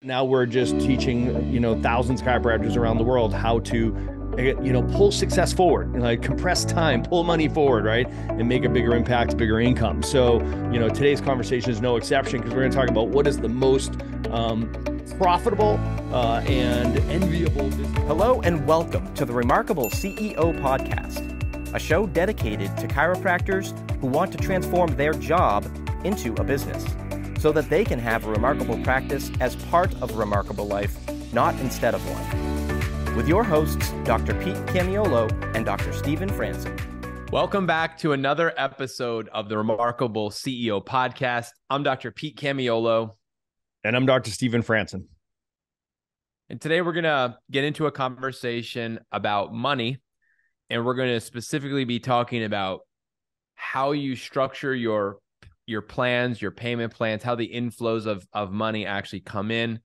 Now we're just teaching, thousands of chiropractors around the world how to, pull success forward, like compress time, pull money forward, right? And make a bigger impact, bigger income. So, today's conversation is no exception because we're going to talk about what is the most profitable and enviable business. Hello and welcome to the Remarkable CEO Podcast, a show dedicated to chiropractors who want to transform their job into a business so that they can have a remarkable practice as part of a remarkable life, not instead of one. With your hosts, Dr. Pete Camiolo and Dr. Stephen Franson. Welcome back to another episode of the Remarkable CEO Podcast. I'm Dr. Pete Camiolo. And I'm Dr. Stephen Franson. And today we're going to get into a conversation about money. And we're going to specifically be talking about how you structure your plans, your payment plans, how the inflows of money actually come in.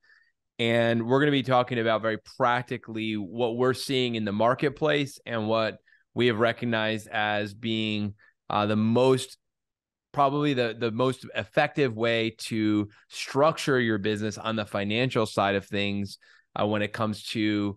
And we're going to be talking about very practically what we're seeing in the marketplace and what we have recognized as being the most effective way to structure your business on the financial side of things when it comes to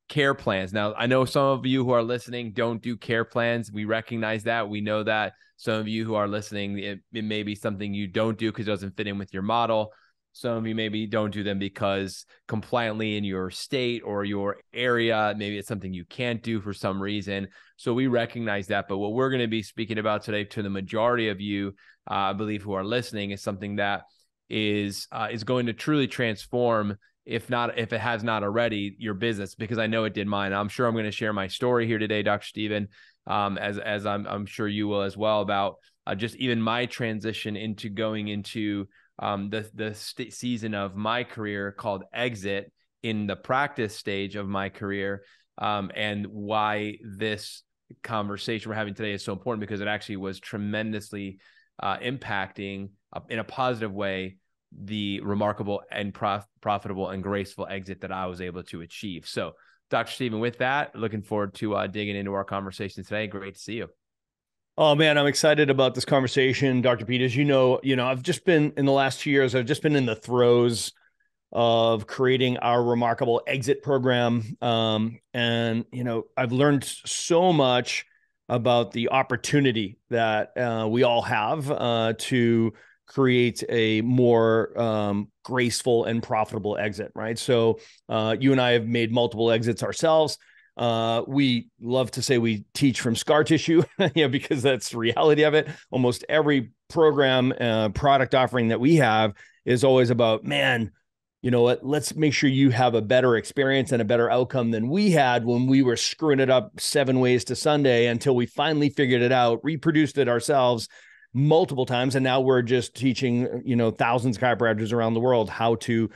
care plans. Now, I know some of you who are listening don't do care plans. We recognize that. We know that. Some of you who are listening, it may be something you don't do because it doesn't fit in with your model. Some of you maybe don't do them because compliantly in your state or your area, maybe it's something you can't do for some reason. So we recognize that. But what we're going to be speaking about today to the majority of you, I believe, who are listening, is something that is going to truly transform, if it has not already, your business, because I know it did mine. I'm sure I'm going to share my story here today, Dr. Stephen, as I'm sure you will as well, about just even my transition into going into the season of my career called exit in the practice stage of my career, and why this conversation we're having today is so important, because it actually was tremendously impacting in a positive way the remarkable and profitable and graceful exit that I was able to achieve. So, Dr. Stephen, with that, looking forward to digging into our conversation today. Great to see you. Oh man, I'm excited about this conversation, Dr. Pete. As you know, I've just been in the last 2 years, I've just been in the throes of creating our remarkable exit program. And I've learned so much about the opportunity that we all have to create a more graceful and profitable exit, right? So you and I have made multiple exits ourselves. We love to say we teach from scar tissue, because that's the reality of it. Almost every program, product offering that we have is always about, man, you know what, let's make sure you have a better experience and a better outcome than we had when we were screwing it up 7 ways to Sunday until we finally figured it out, reproduced it ourselves multiple times. And now we're just teaching, thousands of chiropractors around the world how to,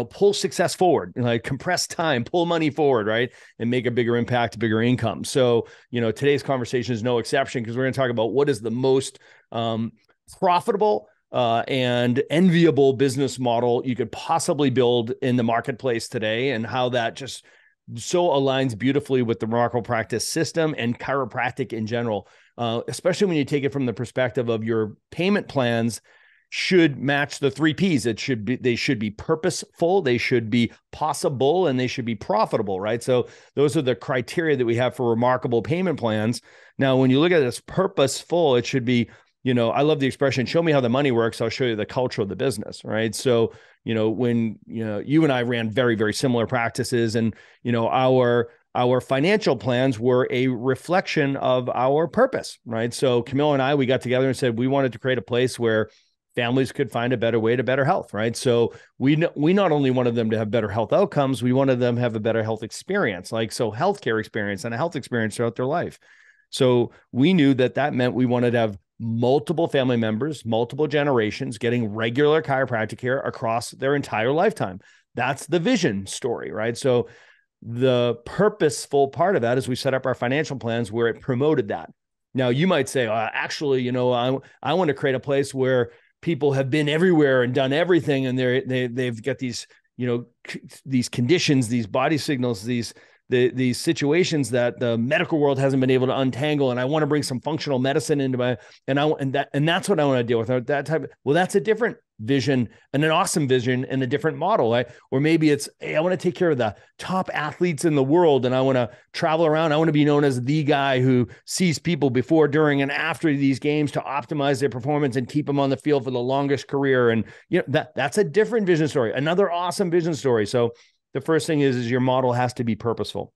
pull success forward, like compress time, pull money forward, right? And make a bigger impact, bigger income. So, today's conversation is no exception because we're going to talk about what is the most profitable and enviable business model you could possibly build in the marketplace today, and how that just so aligns beautifully with the remarkable practice system and chiropractic in general, especially when you take it from the perspective of your payment plans should match the 3 Ps. They should be purposeful, they should be possible, and they should be profitable, right? So those are the criteria that we have for remarkable payment plans. Now, when you look at it as purposeful, it should be, I love the expression, show me how the money works, I'll show you the culture of the business, right? So, when, you and I ran very, very similar practices, and, our financial plans were a reflection of our purpose, right? So Camille and I, we got together and said, we wanted to create a place where families could find a better way to better health, right? So we not only wanted them to have better health outcomes, we wanted them to have a better health experience, healthcare experience and a health experience throughout their life. So we knew that meant we wanted to have multiple family members, multiple generations getting regular chiropractic care across their entire lifetime. That's the vision story, right? So the purposeful part of that is we set up our financial plans where it promoted that. Now you might say, actually, I want to create a place where people have been everywhere and done everything, and they've got these, these conditions, these body signals, these these situations that the medical world hasn't been able to untangle, and I want to bring some functional medicine into my, and that's what I want to deal with. That type of, well, that's a different vision and an awesome vision and a different model, right? Or maybe it's, hey, I want to take care of the top athletes in the world, and I want to travel around. I want to be known as the guy who sees people before, during, and after these games to optimize their performance and keep them on the field for the longest career. And that's a different vision story, another awesome vision story. So the first thing is your model has to be purposeful.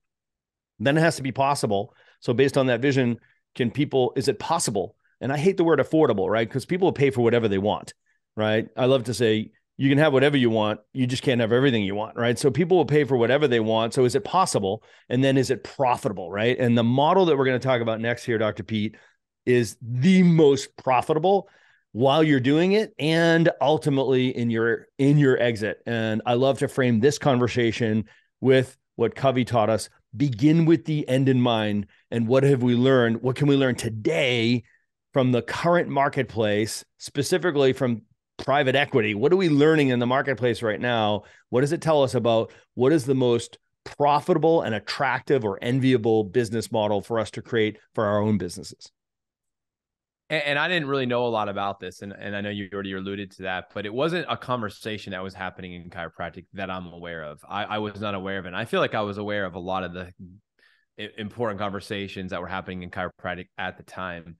Then it has to be possible. So based on that vision, is it possible? And I hate the word affordable, right? Because people will pay for whatever they want, right? I love to say you can have whatever you want. You just can't have everything you want, right? So people will pay for whatever they want. So is it possible? And then is it profitable, right? And the model that we're going to talk about next here, Dr. Pete, is the most profitable while you're doing it and ultimately in your exit. And I love to frame this conversation with what Covey taught us: begin with the end in mind. And what have we learned? What can we learn today from the current marketplace, specifically from private equity? What are we learning in the marketplace right now? What does it tell us about what is the most profitable and attractive or enviable business model for us to create for our own businesses? And I didn't really know a lot about this, and I know you already alluded to that, but it wasn't a conversation that was happening in chiropractic that I'm aware of. I was not aware of it. And I feel like I was aware of a lot of the important conversations that were happening in chiropractic at the time.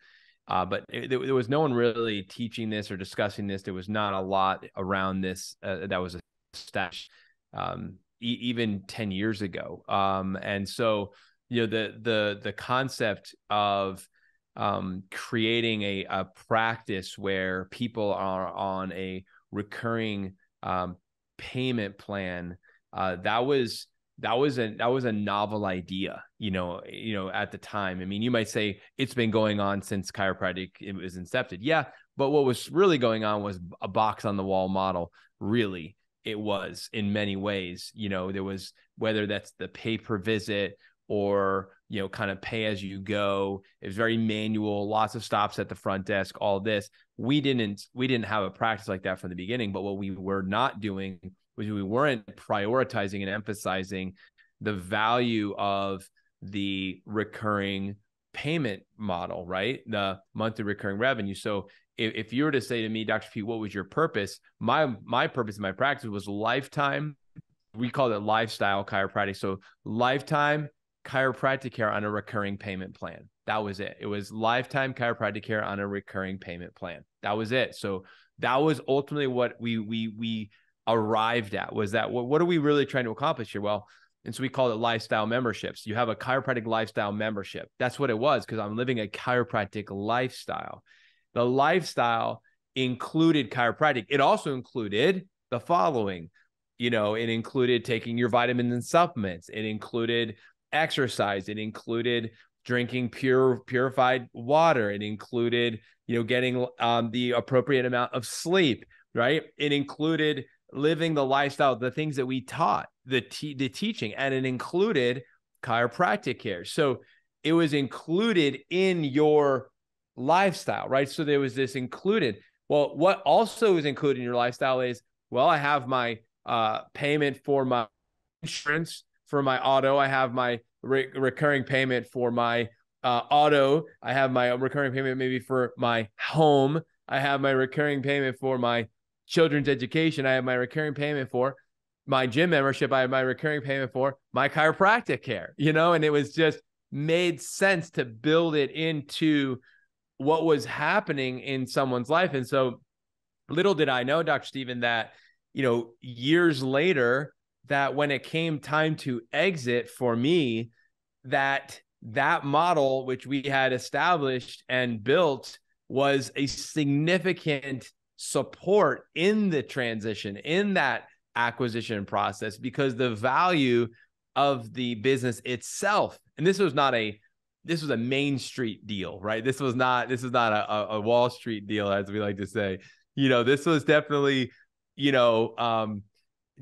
But there was no one really teaching this or discussing this. There was not a lot around this that was established even 10 years ago. And so, the concept of creating a practice where people are on a recurring payment plan, that was a novel idea, at the time. I mean, you might say it's been going on since chiropractic was incepted. Yeah. But what was really going on was a box on the wall model. Really, it was in many ways. There was, whether that's the pay per visit or, kind of pay as you go. It was very manual, lots of stops at the front desk, all this. We didn't have a practice like that from the beginning, but what we were not doing was we weren't prioritizing and emphasizing the value of the recurring payment model, right? The monthly recurring revenue. So if you were to say to me, Dr. P, what was your purpose? My purpose in my practice was lifetime. We call it lifestyle chiropractic. So lifetime chiropractic care on a recurring payment plan. That was it. It was lifetime chiropractic care on a recurring payment plan. That was it. So that was ultimately what we arrived at, was that what are we really trying to accomplish here? Well, and so we call it lifestyle memberships. You have a chiropractic lifestyle membership. That's what it was, because I'm living a chiropractic lifestyle. The lifestyle included chiropractic. It also included the following. It included taking your vitamins and supplements. It included exercise. It included drinking purified water. It included, getting the appropriate amount of sleep, right? It included living the lifestyle, the things that we taught, the teaching, and it included chiropractic care. So it was included in your lifestyle, right? So there was this included. Well, what also is included in your lifestyle is, well, I have my payment for my insurance, for my auto. I have my recurring payment for my auto. I have my recurring payment maybe for my home. I have my recurring payment for my children's education. I have my recurring payment for my gym membership. I have my recurring payment for my chiropractic care, and it was just made sense to build it into what was happening in someone's life. And so little did I know, Dr. Stephen, that, years later, that when it came time to exit for me, that model, which we had established and built, was a significant support in the transition, in that acquisition process, because the value of the business itself, and this was a Main Street deal, right? This is not a Wall Street deal, as we like to say. This was definitely,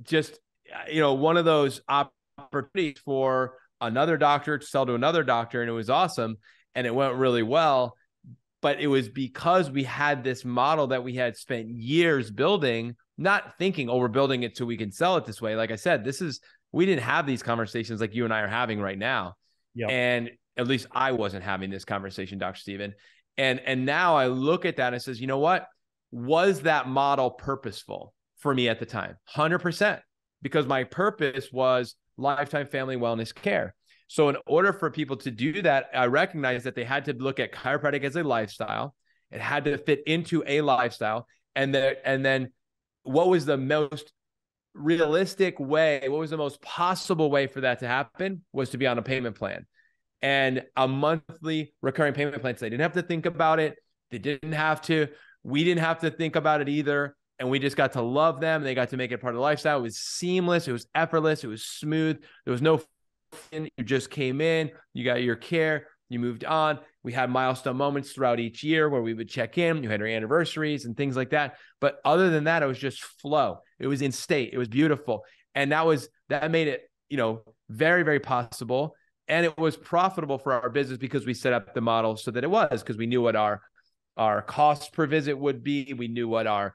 just, one of those opportunities for another doctor to sell to another doctor. And it was awesome. And it went really well. But it was because we had this model that we had spent years building, not thinking, oh, we're building it so we can sell it this way. Like I said, this is we didn't have these conversations like you and I are having right now. Yep. And at least I wasn't having this conversation, Dr. Stephen. And now I look at that and it says, you know what? Was that model purposeful for me at the time? 100%. Because my purpose was lifetime family wellness care. So in order for people to do that, I recognized that they had to look at chiropractic as a lifestyle. It had to fit into a lifestyle. And then what was the most realistic way, what was the most possible way for that to happen was to be on a payment plan. And a monthly recurring payment plan. So they didn't have to think about it. We didn't have to think about it either. And we just got to love them. They got to make it part of the lifestyle. It was seamless. It was effortless. It was smooth. There was no, you just came in, you got your care, you moved on. We had milestone moments throughout each year where we would check in. You had our anniversaries and things like that. But other than that, it was just flow. It was in state. It was beautiful. And that made it, very, very possible. And it was profitable for our business because we set up the model so that it was, because we knew what our cost per visit would be. We knew what our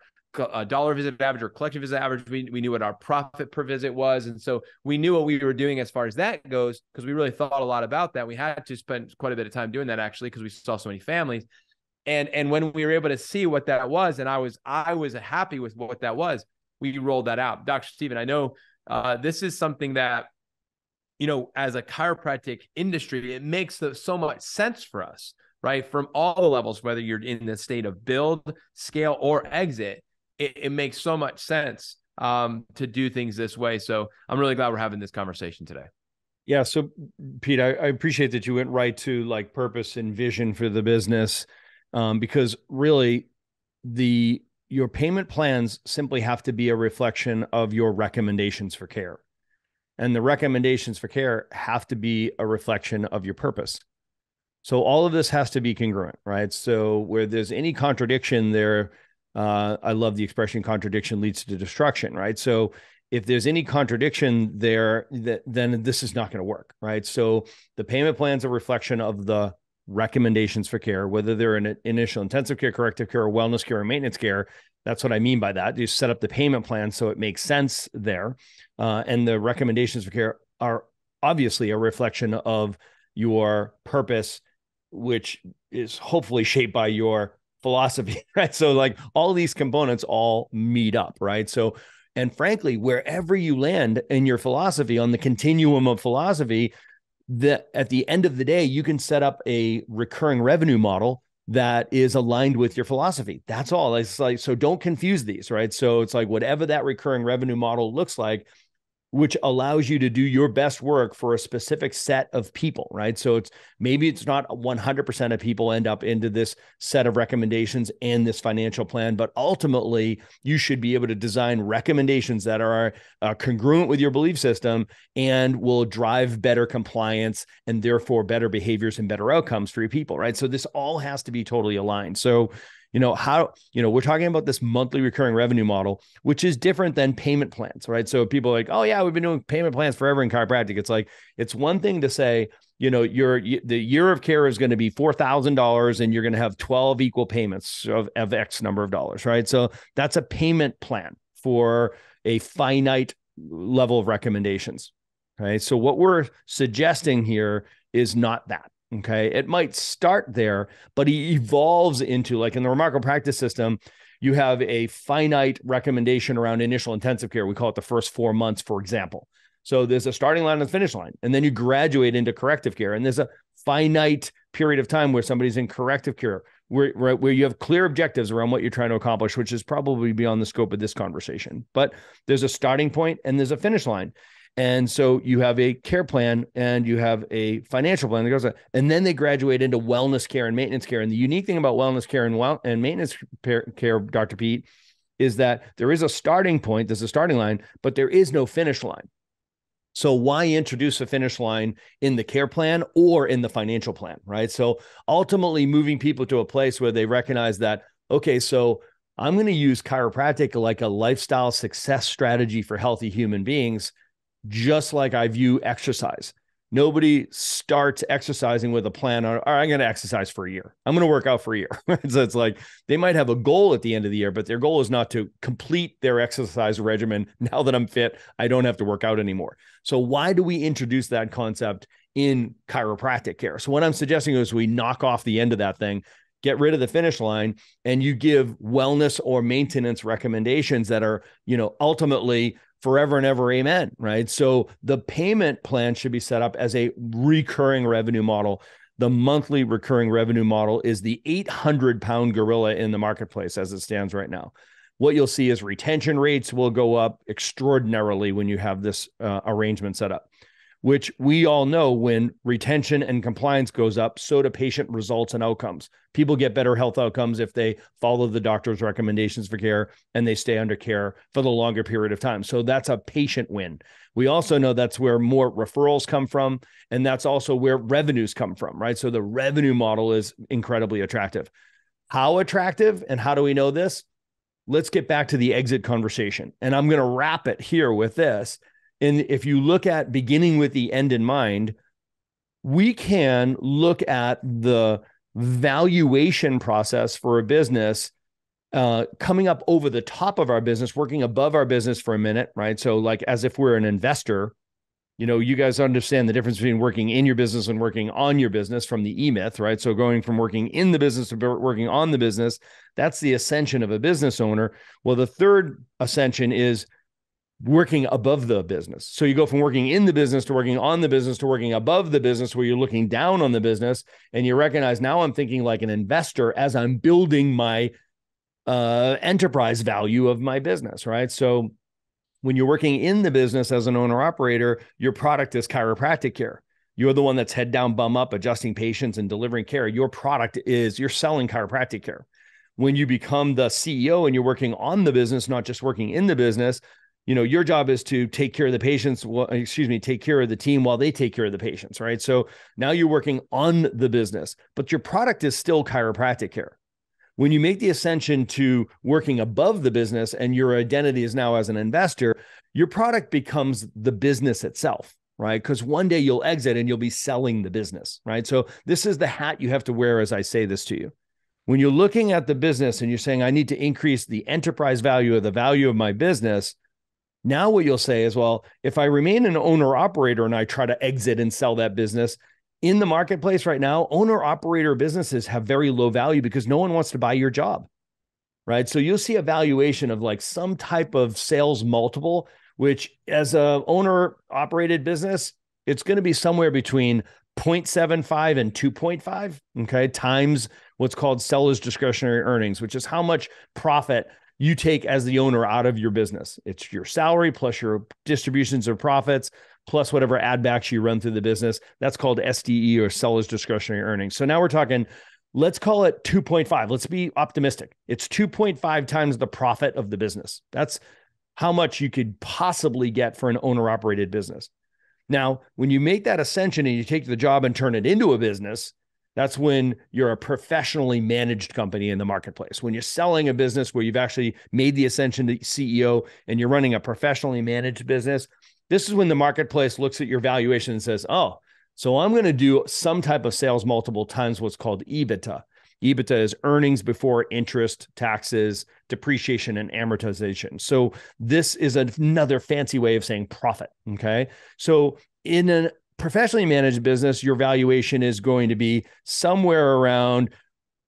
dollar visit average or collection visit average. We knew what our profit per visit was. And so we knew what we were doing as far as that goes, because we really thought a lot about that. We had to spend quite a bit of time doing that actually, because we saw so many families. And when we were able to see what that was, and I was happy with what that was, we rolled that out. Dr. Stephen, I know this is something that, as a chiropractic industry, it makes so much sense for us, right? From all the levels, whether you're in the state of build, scale, or exit, it makes so much sense to do things this way. So I'm really glad we're having this conversation today. Yeah. So Pete, I appreciate that you went right to like purpose and vision for the business, because really your payment plans simply have to be a reflection of your recommendations for care. And the recommendations for care have to be a reflection of your purpose. So all of this has to be congruent, right? So where there's any contradiction there, I love the expression contradiction leads to destruction, right? So if there's any contradiction there, then this is not going to work, right? So the payment plan's a reflection of the recommendations for care, whether they're in initial intensive care, corrective care, or wellness care, or maintenance care. That's what I mean by that. You set up the payment plan so it makes sense there. And the recommendations for care are obviously a reflection of your purpose, which is hopefully shaped by your philosophy, right? So like all these components all meet up, right? So, and frankly, wherever you land in your philosophy on the continuum of philosophy, that at the end of the day, you can set up a recurring revenue model that is aligned with your philosophy. That's all. It's like, so don't confuse these, right? So it's like whatever that recurring revenue model looks like, which allows you to do your best work for a specific set of people, right? So maybe it's not 100% of people end up into this set of recommendations and this financial plan, but ultimately you should be able to design recommendations that are congruent with your belief system and will drive better compliance and therefore better behaviors and better outcomes for your people, right? So this all has to be totally aligned. So we're talking about this monthly recurring revenue model, which is different than payment plans, right? So people are like, oh yeah, we've been doing payment plans forever in chiropractic. It's like, it's one thing to say, the year of care is going to be $4,000 and you're going to have 12 equal payments of X number of dollars, right? So that's a payment plan for a finite level of recommendations, right? So what we're suggesting here is not that. Okay. It might start there, but it evolves into, like in the Remarkable Practice System, you have a finite recommendation around initial intensive care. We call it the first 4 months, for example. So there's a starting line and a finish line, and then you graduate into corrective care. And there's a finite period of time where somebody's in corrective care, where you have clear objectives around what you're trying to accomplish, which is probably beyond the scope of this conversation. But there's a starting point and there's a finish line. And so you have a care plan and you have a financial plan that goes on, and then they graduate into wellness care and maintenance care. And the unique thing about wellness care and maintenance care, Dr. Pete, is that there is a starting point, there's a starting line, but there is no finish line. So why introduce a finish line in the care plan or in the financial plan, right? So ultimately moving people to a place where they recognize that, okay, so I'm going to use chiropractic like a lifestyle success strategy for healthy human beings, just like I view exercise. Nobody starts exercising with a plan on, all right, I'm going to exercise for a year. I'm going to work out for a year. So it's like they might have a goal at the end of the year, but their goal is not to complete their exercise regimen. Now that I'm fit, I don't have to work out anymore. So why do we introduce that concept in chiropractic care? So what I'm suggesting is we knock off the end of that thing, get rid of the finish line, and you give wellness or maintenance recommendations that are, ultimately forever and ever, amen, right? So the payment plan should be set up as a recurring revenue model. The monthly recurring revenue model is the 800-pound gorilla in the marketplace as it stands right now. What you'll see is retention rates will go up extraordinarily when you have this arrangement set up, which we all know when retention and compliance goes up, so do patient results and outcomes. People get better health outcomes if they follow the doctor's recommendations for care and they stay under care for the longer period of time. So that's a patient win. We also know that's where more referrals come from, and that's also where revenues come from, right? So the revenue model is incredibly attractive. How attractive and how do we know this? Let's get back to the exit conversation. And I'm going to wrap it here with this. And if you look at beginning with the end in mind, we can look at the valuation process for a business coming up over the top of our business, working above our business for a minute, right? So like as if we're an investor, you guys understand the difference between working in your business and working on your business from the E-Myth, right? So going from working in the business to working on the business, that's the ascension of a business owner. Well, the third ascension is working above the business. So you go from working in the business to working on the business to working above the business, where you're looking down on the business and you recognize now I'm thinking like an investor as I'm building my enterprise value of my business, right? So when you're working in the business as an owner operator, your product is chiropractic care. You're the one that's head down, bum up, adjusting patients and delivering care. Your product is you're selling chiropractic care. When you become the CEO and you're working on the business, not just working in the business, your job is to take care of the patients, take care of the team while they take care of the patients, right? So now you're working on the business, but your product is still chiropractic care. When you make the ascension to working above the business and your identity is now as an investor, your product becomes the business itself, right? Because one day you'll exit and you'll be selling the business, right? So this is the hat you have to wear as I say this to you. When you're looking at the business and you're saying, I need to increase the enterprise value or the value of my business, now what you'll say is, well, if I remain an owner operator and I try to exit and sell that business in the marketplace right now, owner operator businesses have very low value because no one wants to buy your job, right? So you'll see a valuation of like some type of sales multiple, which as a owner operated business, it's going to be somewhere between 0.75 and 2.5, okay, times what's called seller's discretionary earnings, which is how much profit you take as the owner out of your business. It's your salary plus your distributions of profits plus whatever add backs you run through the business. That's called SDE or seller's discretionary earnings. So now we're talking, let's call it 2.5. Let's be optimistic. It's 2.5 times the profit of the business. That's how much you could possibly get for an owner operated business. Now, when you make that ascension and you take the job and turn it into a business, that's when you're a professionally managed company in the marketplace. When you're selling a business where you've actually made the ascension to CEO and you're running a professionally managed business, this is when the marketplace looks at your valuation and says, oh, so I'm going to do some type of sales multiple times what's called EBITDA. EBITDA is earnings before interest, taxes, depreciation, and amortization. So this is another fancy way of saying profit, okay? So in a professionally managed business, your valuation is going to be somewhere around,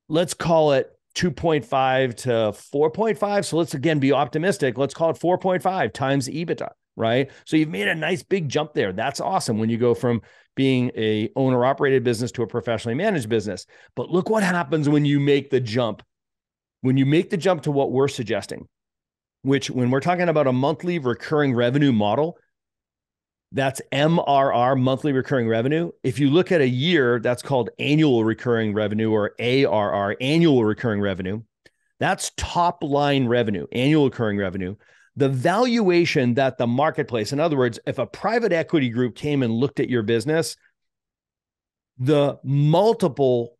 let's call it 2.5 to 4.5. So let's again be optimistic. Let's call it 4.5 times EBITDA, right? So you've made a nice big jump there. That's awesome when you go from being a owner operated business to a professionally managed business. But look what happens when you make the jump. When you make the jump to what we're suggesting, which when we're talking about a monthly recurring revenue model, that's MRR, monthly recurring revenue. If you look at a year, that's called annual recurring revenue or ARR, annual recurring revenue. That's top line revenue, annual recurring revenue. The valuation that the marketplace, in other words, if a private equity group came and looked at your business, the multiple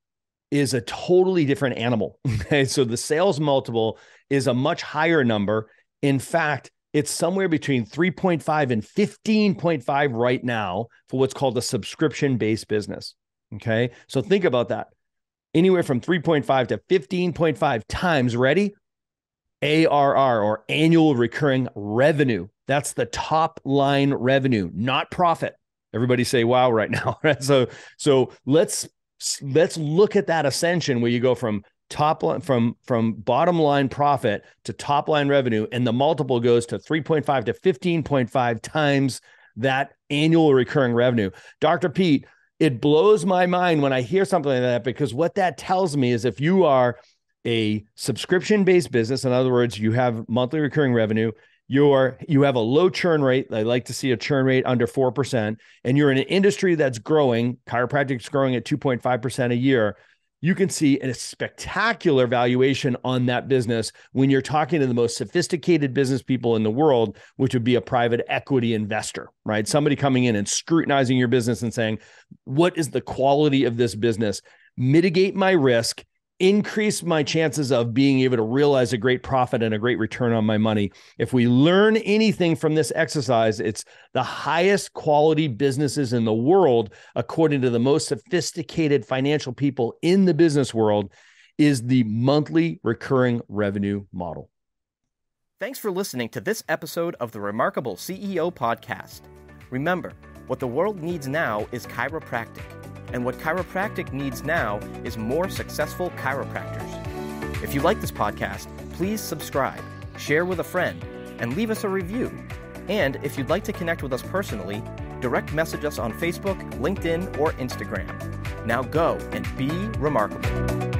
is a totally different animal. Okay, so the sales multiple is a much higher number. In fact, It's somewhere between 3.5 and 15.5 right now for what's called a subscription-based business. Okay. So think about that. Anywhere from 3.5 to 15.5 times, ready? ARR, or annual recurring revenue. That's the top line revenue, not profit. Everybody say wow right now. Right? So let's look at that ascension where you go from top line, from bottom line profit to top line revenue, and the multiple goes to 3.5 to 15.5 times that annual recurring revenue. Dr. Pete, it blows my mind when I hear something like that, because what that tells me is if you are a subscription-based business, in other words, you have monthly recurring revenue, you have a low churn rate. I like to see a churn rate under 4%, and you're in an industry that's growing, chiropractic is growing at 2.5% a year. You can see a spectacular valuation on that business when you're talking to the most sophisticated business people in the world, which would be a private equity investor, right? Somebody coming in and scrutinizing your business and saying, what is the quality of this business? Mitigate my risk, increase my chances of being able to realize a great profit and a great return on my money. If we learn anything from this exercise, it's the highest quality businesses in the world, according to the most sophisticated financial people in the business world, is the monthly recurring revenue model. Thanks for listening to this episode of the Remarkable CEO Podcast. Remember, what the world needs now is chiropractic. And what chiropractic needs now is more successful chiropractors. If you like this podcast, please subscribe, share with a friend, and leave us a review. And if you'd like to connect with us personally, direct message us on Facebook, LinkedIn, or Instagram. Now go and be remarkable.